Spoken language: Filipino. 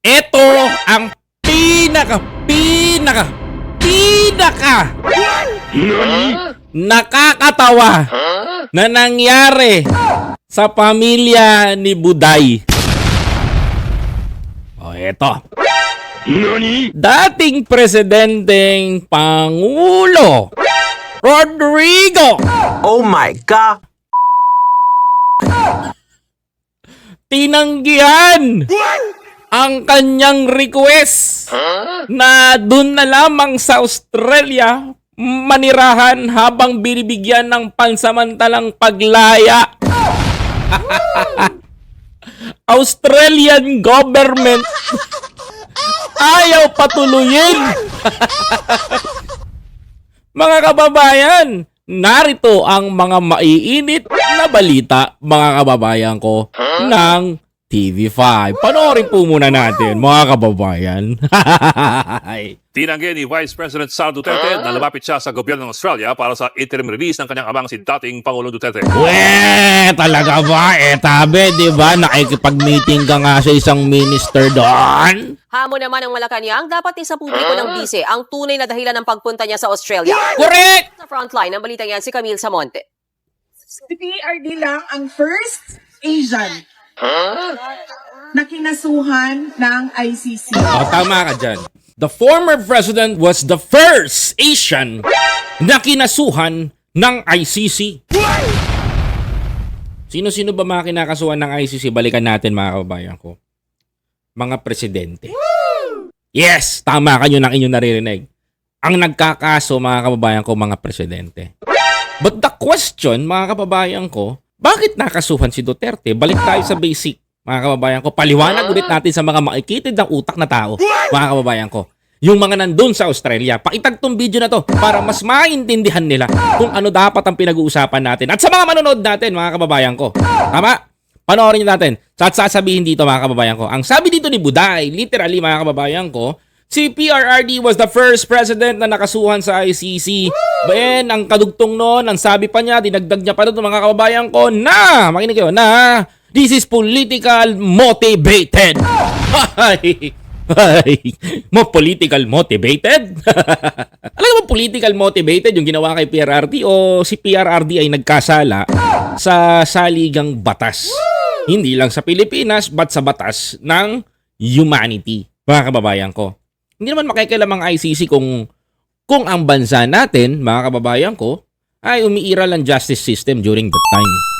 Ito ang pinaka nakakatawa na nangyari sa pamilya ni Buday. O, eto. Dating presidenteng Pangulo Rodrigo Oh my God! tinanggihan ang kanyang request na dun na lamang sa Australia manirahan habang binibigyan ng pansamantalang paglaya. Australian government ayaw patuluyin. Mga kababayan, narito ang mga maiinit na balita, mga kababayan ko, ng TV5. Panoorin po muna natin, mga kababayan. Tinanggi ni Vice President Sara Duterte na lumapit siya sa gobyerno ng Australia para sa interim release ng kanyang amang si dating Pangulong Duterte. Talaga ba? Tabi, di ba? Nakikipag-meeting ka nga sa isang minister doon? Hamon naman ng Malacanang, dapat isa publiko ng bise ang tunay na dahilan ng pagpunta niya sa Australia. Correct! Sa frontline ng balita yan si Camille Samonte. Si PRD lang ang first Asian na kinasuhan ng ICC. Tama ka dyan. The former president was the first Asian na kinasuhan ng ICC. Sino-sino ba mga kinakasuhan ng ICC? Balikan natin, mga kababayan ko. Mga presidente. Yes, tama kayo ng inyong naririnig. Ang nagkakaso, mga kababayan ko, mga presidente. But the question, mga kababayan ko, bakit nakasuhan si Duterte? Balik tayo sa basic, mga kababayan ko. Paliwanag ulit natin sa mga makikitid ng utak na tao, mga kababayan ko. Yung mga nandun sa Australia, pakitag tong video na to para mas maintindihan nila kung ano dapat ang pinag-uusapan natin. At sa mga manonood natin, mga kababayan ko. Tama? Panoorin nyo natin. At sasabihin dito, mga kababayan ko. Ang sabi dito ni Buday, literally, mga kababayan ko, si PRRD was the first president na nakasuhan sa ICC. Ben, ang kadugtong noon, ang sabi pa niya, dinagdag niya pa doon, mga kababayan ko, na, makinig kayo, na, this is political motivated. Political motivated? Alam mo, political motivated yung ginawa kay PRRD o si PRRD ay nagkasala sa saligang batas. Hindi lang sa Pilipinas, but sa batas ng humanity, mga kababayan ko. Hindi naman makikialam ang ICC kung ang bansa natin, mga kababayan ko, ay umiiral ang justice system during that time.